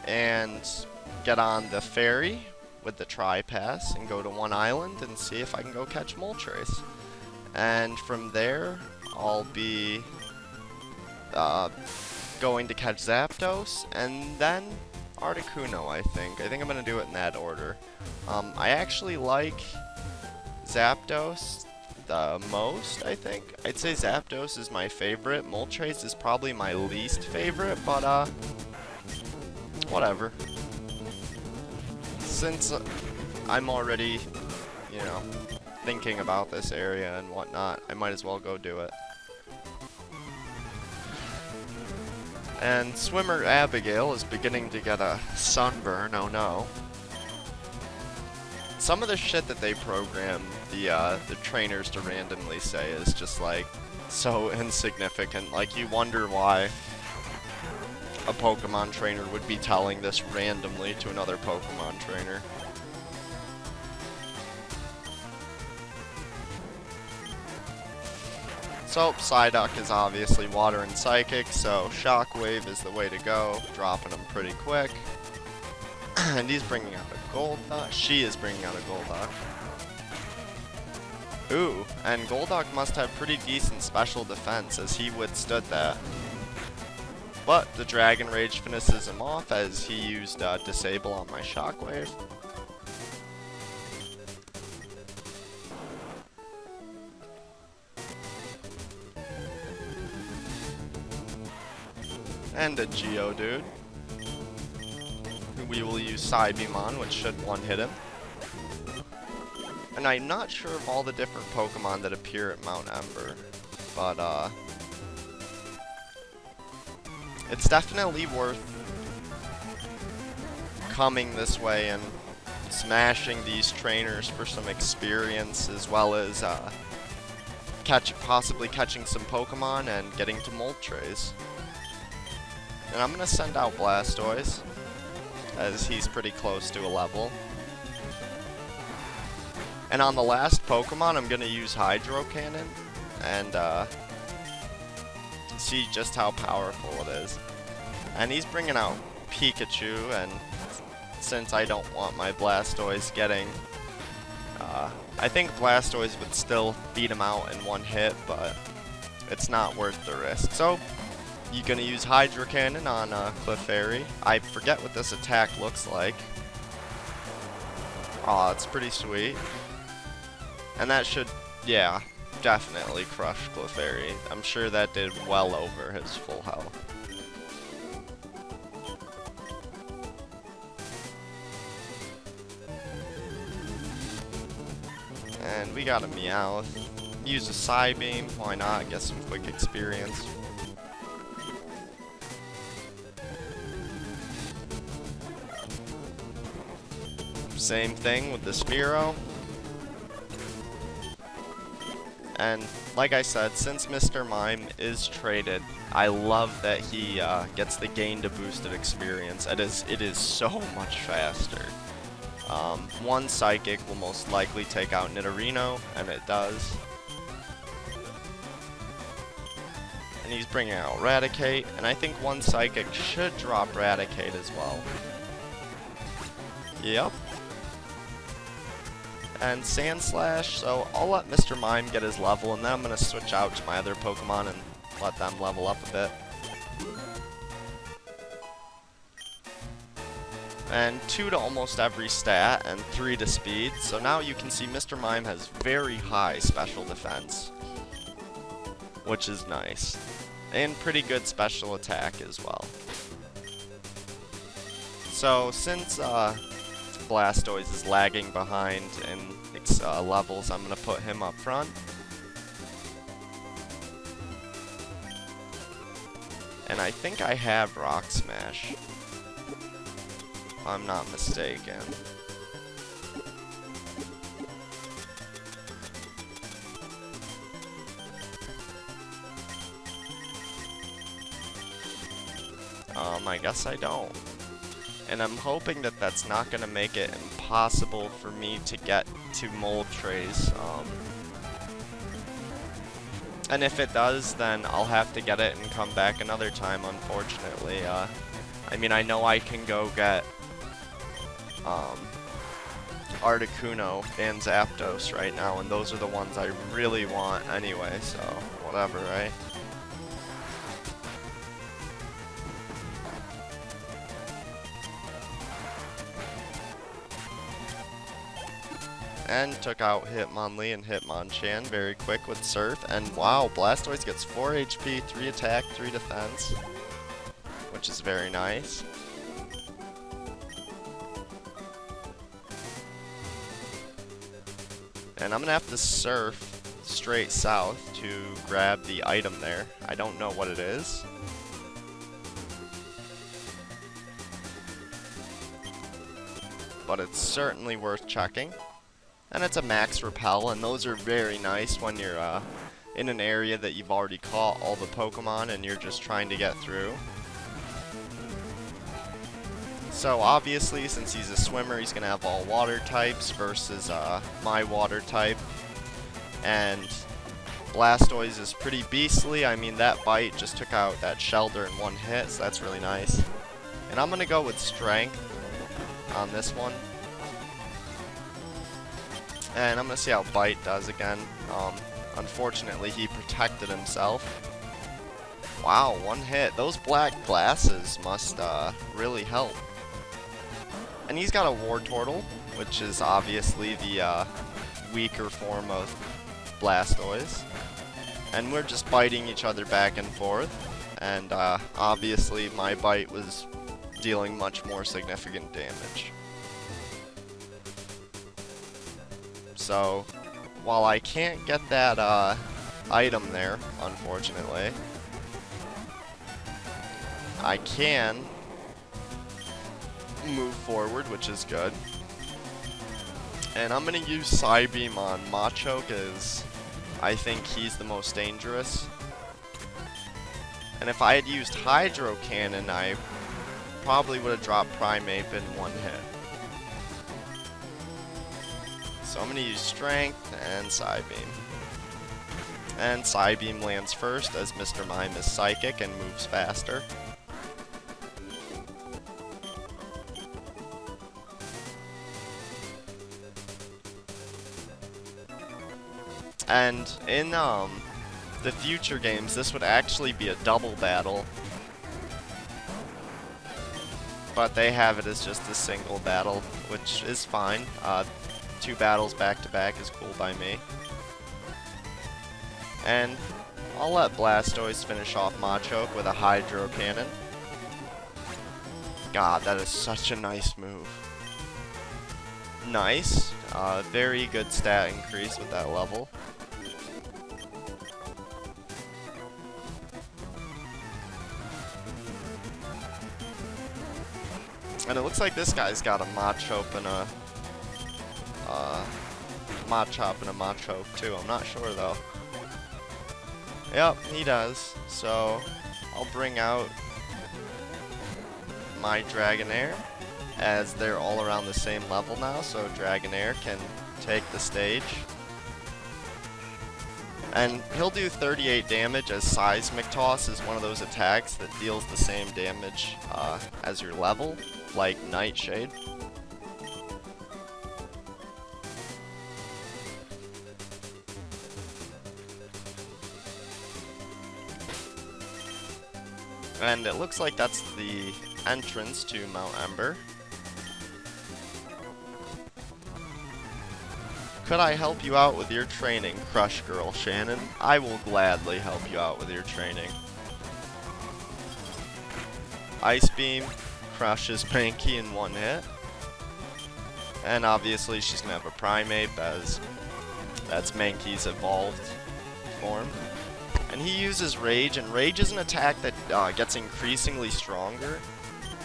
and get on the ferry with the tri-pass and go to one island and see if I can go catch Moltres. And from there, I'll be going to catch Zapdos and then Articuno, I think. I think I'm going to do it in that order. I actually like Zapdos the most, I think. I'd say Zapdos is my favorite. Moltres is probably my least favorite, but whatever. Since I'm already, you know, thinking about this area and whatnot, I might as well go do it. And swimmer Abigail is beginning to get a sunburn, oh no. Some of the shit that they program the trainers to randomly say is just like so insignificant. Like, you wonder why a Pokemon trainer would be telling this randomly to another Pokemon trainer. So, Psyduck is obviously Water and Psychic, so Shockwave is the way to go, dropping them pretty quick. And he's bringing out a Golduck. She is bringing out a Golduck. Ooh, and Golduck must have pretty decent special defense, as he withstood that. But the Dragon Rage finishes him off, as he used Disable on my Shockwave. And a Geodude. We will use Psybeam on, which should one-hit him. And I'm not sure of all the different Pokemon that appear at Mount Ember, but it's definitely worth coming this way and smashing these trainers for some experience, as well as possibly catching some Pokemon and getting to Moltres. And I'm going to send out Blastoise, as he's pretty close to a level. And on the last Pokemon, I'm going to use Hydro Cannon and see just how powerful it is. And he's bringing out Pikachu, and since I don't want my Blastoise getting... I think Blastoise would still beat him out in one hit, but it's not worth the risk. So, you're going to use Hydro Cannon on Clefairy. I forget what this attack looks like. Aw, it's pretty sweet. And that should, yeah, definitely crush Clefairy. I'm sure that did well over his full health. And we got a Meowth. Use a Psybeam, why not? Get some quick experience. Same thing with the Spearow. And like I said, since Mr. Mime is traded, I love that he gets the gain to boosted experience. It is so much faster. One Psychic will most likely take out Nidorino, and it does. And he's bringing out Raticate, and I think one Psychic should drop Raticate as well. Yep. And Sandslash, so I'll let Mr. Mime get his level, and then I'm going to switch out to my other Pokemon and let them level up a bit. And 2 to almost every stat, and 3 to speed, so now you can see Mr. Mime has very high special defense, which is nice. And pretty good special attack as well. So, since Blastoise is lagging behind in its levels, I'm going to put him up front. And I think I have Rock Smash, if I'm not mistaken. I guess I don't. And I'm hoping that that's not going to make it impossible for me to get to Moltres. And if it does, then I'll have to get it and come back another time, unfortunately. I mean, I know I can go get Articuno and Zapdos right now, and those are the ones I really want anyway, so whatever, right? And took out Hitmonlee and Hitmonchan very quick with Surf, and wow, Blastoise gets 4 HP, 3 attack, 3 defense, which is very nice. And I'm gonna have to surf straight south to grab the item there. I don't know what it is. But it's certainly worth checking. And it's a max repel, and those are very nice when you're in an area that you've already caught all the Pokemon and you're just trying to get through. So obviously, since he's a swimmer, he's going to have all water types versus my water type. And Blastoise is pretty beastly. I mean, that bite just took out that Shelter in one hit, so that's really nice. And I'm going to go with Strength on this one. And I'm going to see how Bite does again. Unfortunately, he protected himself. Wow, one hit. Those black glasses must really help. And he's got a Wartortle, which is obviously the weaker form of Blastoise. And we're just biting each other back and forth. And obviously my bite was dealing much more significant damage. So, while I can't get that item there, unfortunately, I can move forward, which is good. And I'm going to use Psybeam on Machoke, as I think he's the most dangerous. And if I had used Hydro Cannon, I probably would have dropped Primeape in one hit. So I'm going to use Strength and Psybeam. And Psybeam lands first, as Mr. Mime is Psychic and moves faster. And in the future games, this would actually be a double battle. But they have it as just a single battle, which is fine. 2 battles back to back is cool by me. And I'll let Blastoise finish off Machoke with a Hydro Cannon. God, that is such a nice move. Nice. Very good stat increase with that level. And it looks like this guy's got a Machop and a Machop and a Machoke too. I'm not sure though. Yep, he does. So I'll bring out my Dragonair, as they're all around the same level now, so Dragonair can take the stage. And he'll do 38 damage, as Seismic Toss is one of those attacks that deals the same damage as your level, like Nightshade. And it looks like that's the entrance to Mount Ember. Could I help you out with your training, Crush Girl Shannon? I will gladly help you out with your training. Ice Beam crushes Mankey in one hit. And obviously she's going to have a Primeape, as that's Mankey's evolved form. And he uses Rage, and Rage is an attack that gets increasingly stronger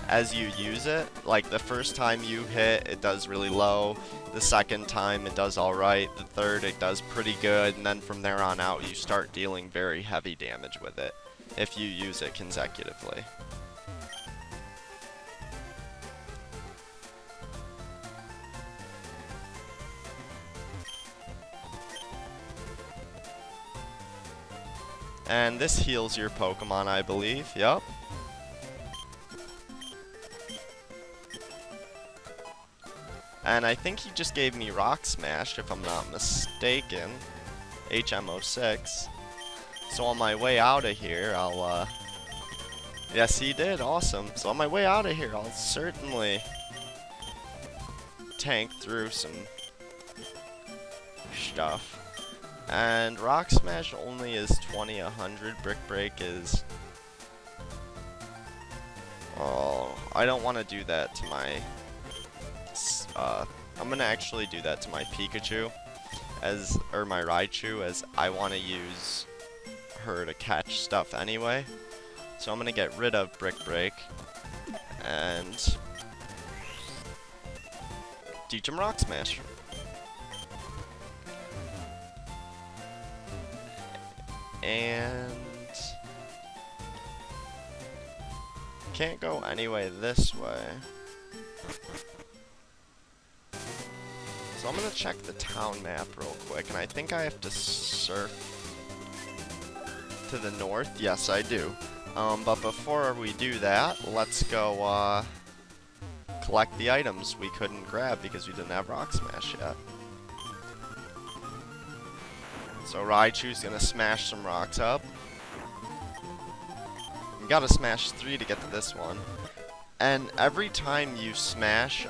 as you use it. Like, the first time you hit, it does really low. The second time, it does alright. The third, it does pretty good. And then from there on out, you start dealing very heavy damage with it if you use it consecutively. And this heals your Pokemon, I believe. Yup. And I think he just gave me Rock Smash, if I'm not mistaken. HM06. So on my way out of here, I'll, yes, he did. Awesome. So on my way out of here, I'll certainly tank through some stuff. And Rock Smash only is 100. Brick Break is... Oh, I don't want to do that to my... I'm gonna actually do that to my Pikachu, or my Raichu, as I want to use her to catch stuff anyway. So I'm gonna get rid of Brick Break and teach him Rock Smash. And can't go anyway this way. So I'm gonna check the town map real quick, and I think I have to surf to the north. Yes, I do. But before we do that, let's go collect the items we couldn't grab because we didn't have Rock Smash yet. So Raichu's gonna smash some rocks up. You gotta smash 3 to get to this one. And every time you smash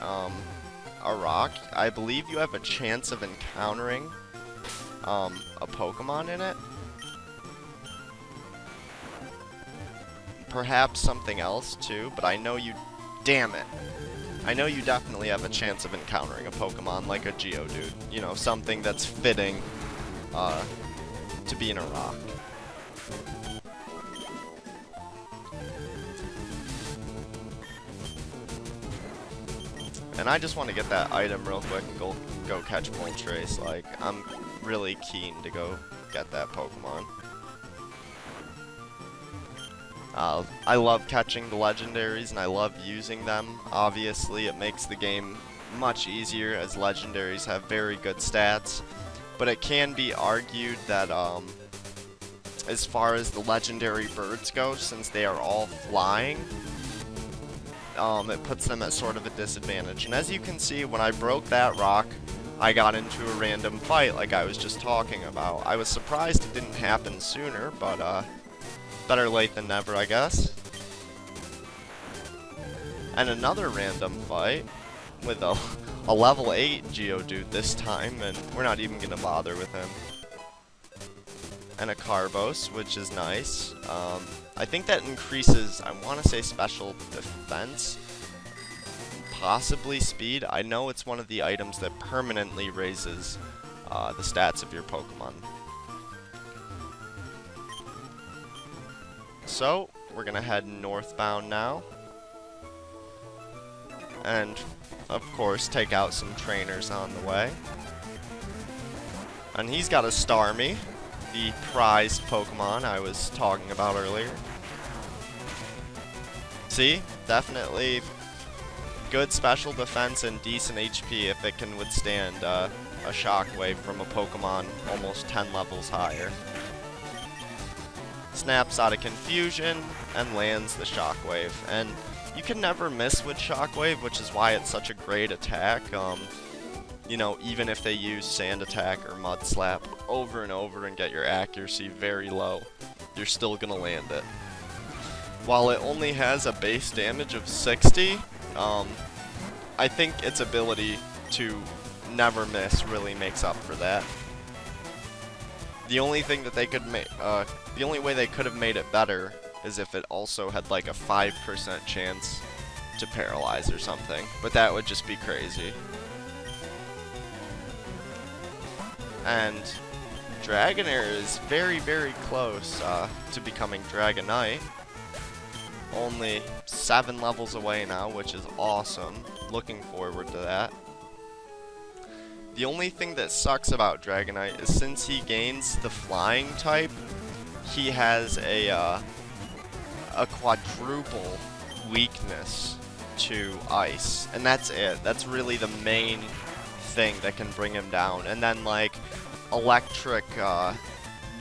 a rock, I believe you have a chance of encountering a Pokemon in it. Perhaps something else too, but I know you... Damn it. I know you definitely have a chance of encountering a Pokemon like a Geodude. You know, something that's fitting to be in a rock. And I just want to get that item real quick and go catch Moltres. Like, I'm really keen to go get that Pokemon. I love catching the Legendaries, and I love using them. Obviously, it makes the game much easier, as Legendaries have very good stats. But it can be argued that, as far as the Legendary birds go, since they are all flying, it puts them at sort of a disadvantage. And as you can see, when I broke that rock, I got into a random fight like I was just talking about. I was surprised it didn't happen sooner, but better late than never, I guess. And another random fight with a level 8 Geodude this time, and we're not even going to bother with him. And a Carbos, which is nice. I think that increases, I want to say, special defense, possibly speed. I know it's one of the items that permanently raises the stats of your Pokemon. So, we're going to head northbound now. And, of course, take out some trainers on the way. And he's got a Starmie, the prized Pokemon I was talking about earlier. See? Definitely good special defense and decent HP if it can withstand a Shockwave from a Pokemon almost 10 levels higher. Snaps out of confusion and lands the Shockwave. And you can never miss with Shockwave, which is why it's such a great attack. You know, even if they use Sand Attack or Mud Slap over and over and get your accuracy very low, you're still gonna land it. While it only has a base damage of 60, I think its ability to never miss really makes up for that. The only thing that they could make, the only way they could have made it better is if it also had like a 5% chance to paralyze or something, but that would just be crazy. And Dragonair is very, very close to becoming Dragonite. Only 7 levels away now, which is awesome. Looking forward to that. The only thing that sucks about Dragonite is since he gains the flying type, he has a quadruple weakness to ice. And that's it. That's really the main thing that can bring him down. And then, like, electric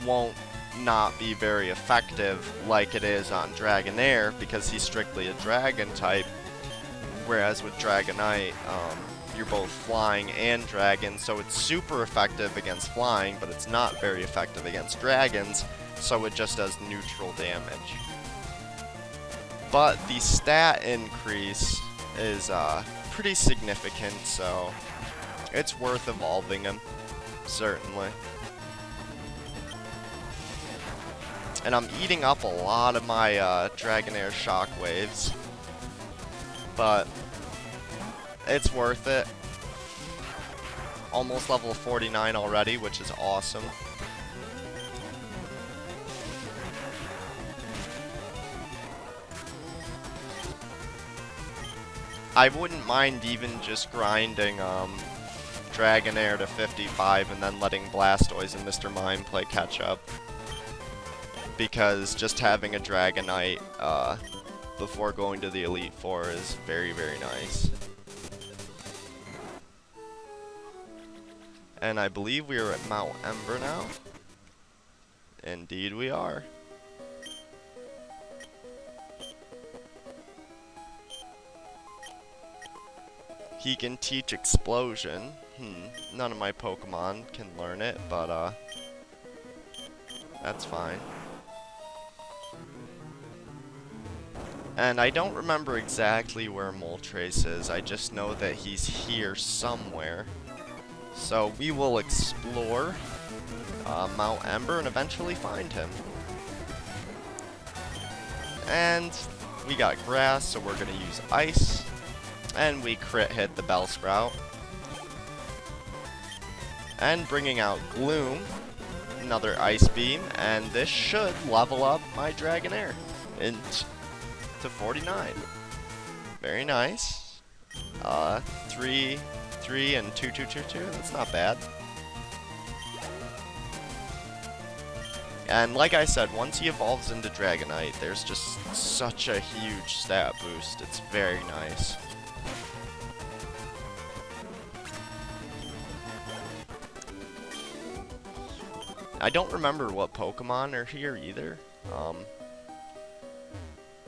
won't not be very effective like it is on Dragonair because he's strictly a dragon type, whereas with Dragonite, you're both flying and dragons, so it's super effective against flying, but it's not very effective against dragons, so it just does neutral damage. But the stat increase is pretty significant, so it's worth evolving him, certainly. And I'm eating up a lot of my Dragonair shockwaves, but it's worth it. Almost level 49 already, which is awesome. I wouldn't mind even just grinding Dragonair to 55 and then letting Blastoise and Mr. Mime play catch up. Because just having a Dragonite before going to the Elite Four is very, very nice. And I believe we are at Mount Ember now. Indeed we are. He can teach Explosion. None of my Pokemon can learn it, but that's fine. And I don't remember exactly where Moltres is, I just know that he's here somewhere. So we will explore Mount Ember and eventually find him. And we got grass, so we're going to use ice. And we crit hit the Bellsprout. And bringing out Gloom, another Ice Beam, and this should level up my Dragonair to 49. Very nice. 3, 3, and 2, 2, 2, 2. That's not bad. And like I said, once he evolves into Dragonite, there's just such a huge stat boost. It's very nice. I don't remember what Pokemon are here either.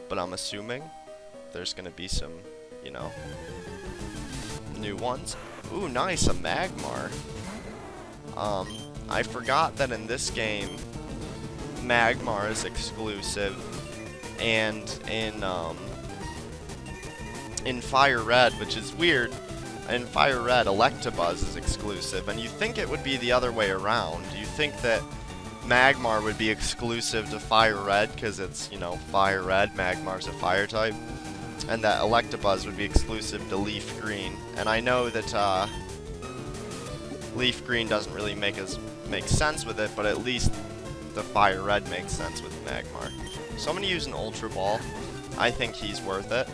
But I'm assuming there's gonna be some, you know, new ones. Ooh, nice, a Magmar. I forgot that in this game, Magmar is exclusive, and in Fire Red, which is weird, in Fire Red, Electabuzz is exclusive, and you think it would be the other way around. You think that Magmar would be exclusive to Fire Red because it's, you know, Fire Red, Magmar's a fire type, and that Electabuzz would be exclusive to LeafGreen. And I know that LeafGreen doesn't really make sense with it, but at least the Fire Red makes sense with Magmar. So I'm going to use an Ultra Ball. I think he's worth it.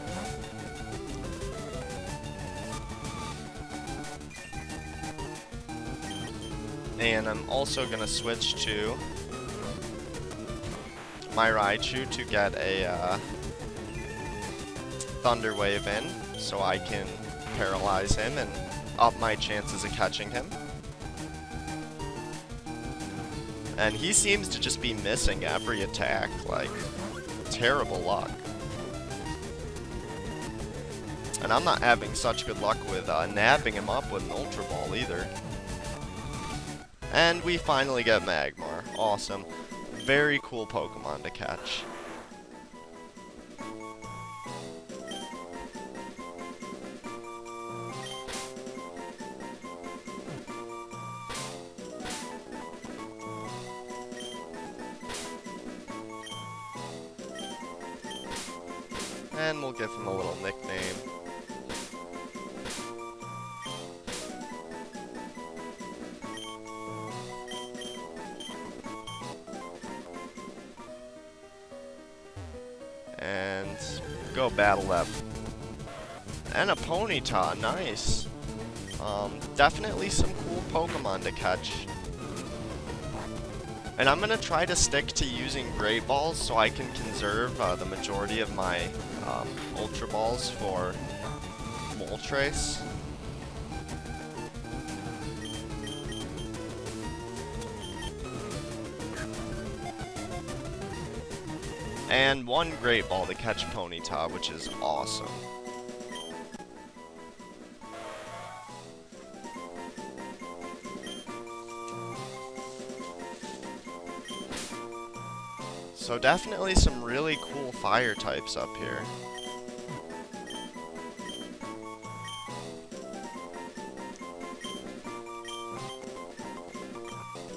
And I'm also going to switch to my Raichu to get a Thunder Wave in, so I can paralyze him and up my chances of catching him. And he seems to just be missing every attack, like, terrible luck. And I'm not having such good luck with nabbing him up with an Ultra Ball either. And we finally get Magmar. Awesome. Very cool Pokemon to catch. And we'll give him a little nickname. And go battle that. And a Ponyta, nice. Definitely some cool Pokemon to catch. And I'm gonna try to stick to using Great Balls so I can conserve the majority of my Ultra Balls for Moltres. And one Great Ball to catch Ponyta, which is awesome. So definitely some really cool fire types up here.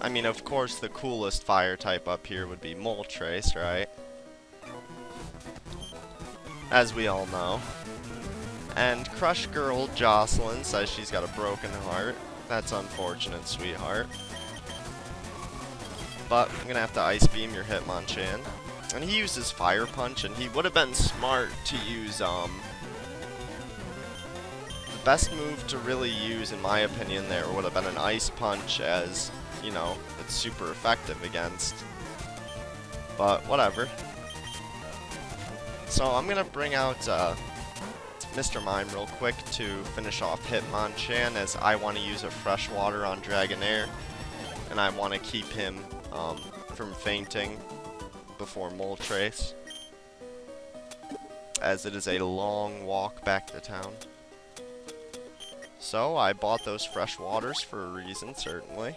I mean, of course, the coolest fire type up here would be Moltres, right? As we all know. And Crush Girl Jocelyn says she's got a broken heart. That's unfortunate, sweetheart. But I'm gonna have to Ice Beam your Hitmonchan. And he uses Fire Punch, and he would have been smart to use, the best move to really use, in my opinion, there would have been an Ice Punch, as, you know, it's super effective against. But, whatever. So, I'm gonna bring out, Mr. Mime real quick to finish off Hitmonchan, as I want to use a Fresh Water on Dragonair, and I want to keep him from fainting before Moltres, as it is a long walk back to town. So I bought those fresh waters for a reason, certainly.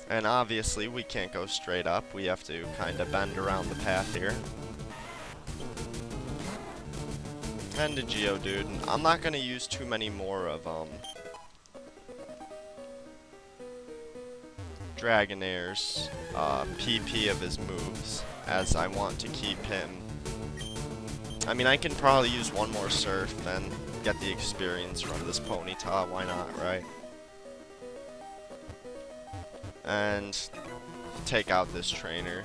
And obviously we can't go straight up, we have to kind of bend around the path here. And a Geodude, and I'm not going to use too many more of Dragonair's PP of his moves, as I want to keep him. I mean, I can probably use one more Surf and get the experience from this Ponyta, why not, right? And take out this trainer.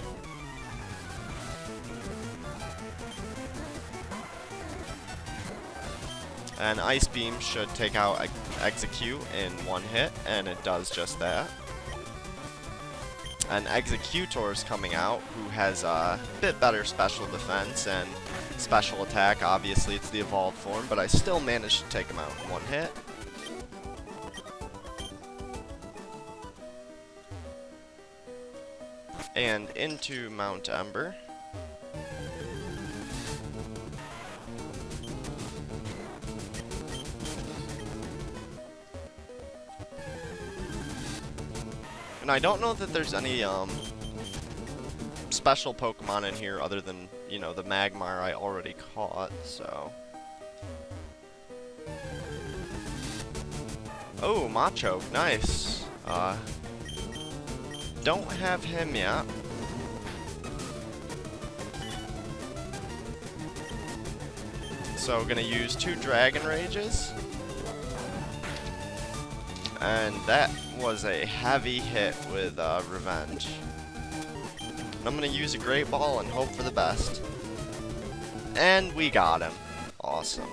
And Ice Beam should take out Execute in one hit, and it does just that. And Executor's coming out, who has a bit better special defense and special attack. Obviously, it's the evolved form, but I still managed to take him out in one hit. And into Mount Ember. And I don't know that there's any special Pokemon in here other than, you know, the Magmar I already caught, so. Oh, Machoke, nice. Don't have him yet. So gonna use 2 Dragon Rages. And that was a heavy hit with Revenge. And I'm gonna use a Great Ball and hope for the best. And we got him. Awesome.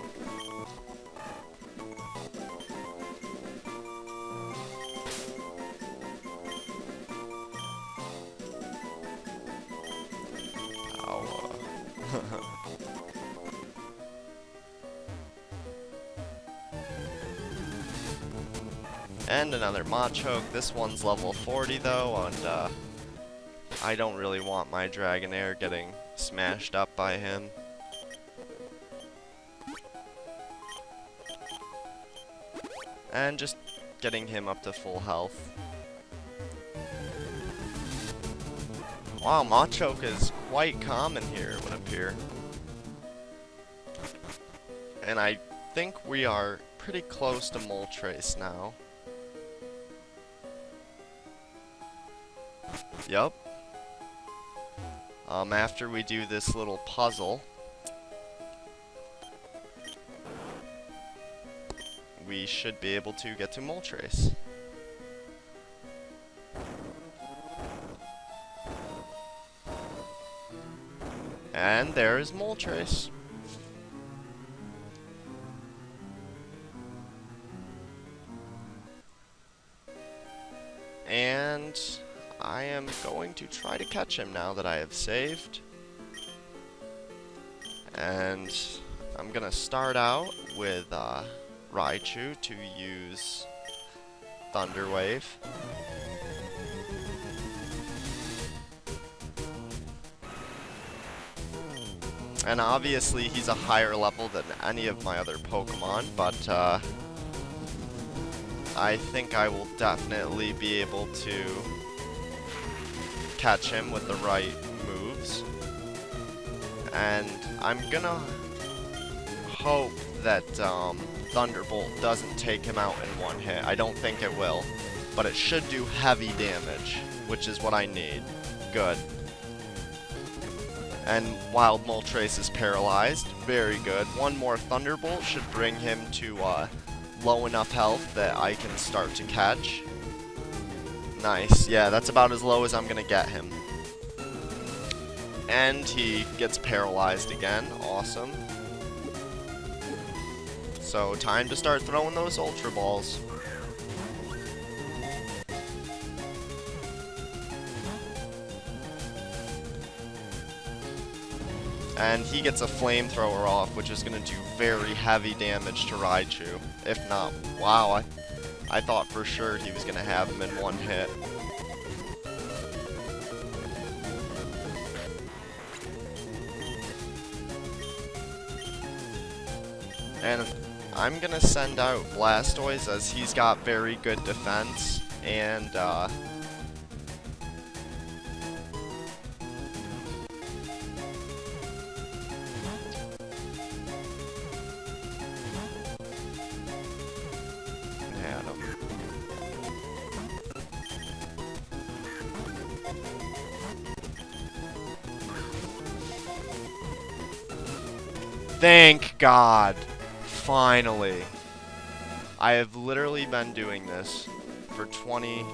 And another Machoke. This one's level 40 though, and I don't really want my Dragonair getting smashed up by him. And just getting him up to full health. Wow, Machoke is quite common here, it would appear. And I think we are pretty close to Moltres now. Yup. After we do this little puzzle, we should be able to get to Moltres. And there is Moltres. And I am going to try to catch him now that I have saved. And I'm gonna start out with Raichu to use Thunder Wave. And obviously he's a higher level than any of my other Pokemon, but I think I will definitely be able to catch him with the right moves. And I'm gonna hope that Thunderbolt doesn't take him out in one hit. I don't think it will, but it should do heavy damage, which is what I need. Good. And Wild Moltres is paralyzed. Very good. One more Thunderbolt should bring him to low enough health that I can start to catch. Nice. Yeah, that's about as low as I'm going to get him. And he gets paralyzed again. Awesome. So, time to start throwing those Ultra Balls. And he gets a flamethrower off, which is going to do very heavy damage to Raichu. If not, wow, I thought for sure he was going to have him in one hit. And I'm going to send out Blastoise as he's got very good defense, and thank God! Finally! I have literally been doing this for 20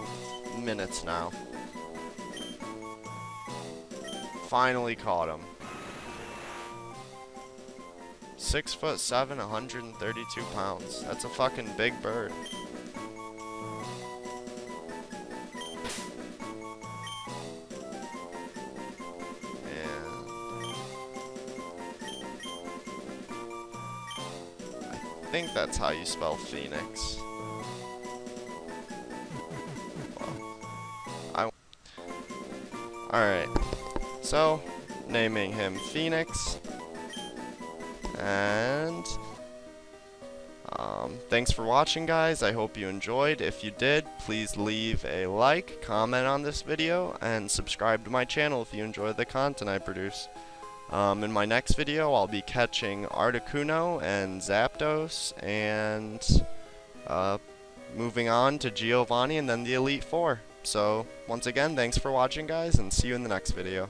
minutes now. Finally caught him. 6'7", 132 pounds. That's a fucking big bird. I think that's how you spell Phoenix. Alright, so naming him Phoenix, and thanks for watching, guys. I hope you enjoyed. If you did, please leave a like, comment on this video, and subscribe to my channel if you enjoy the content I produce. In my next video, I'll be catching Articuno and Zapdos, and moving on to Giovanni and then the Elite Four. So, once again, thanks for watching, guys, and see you in the next video.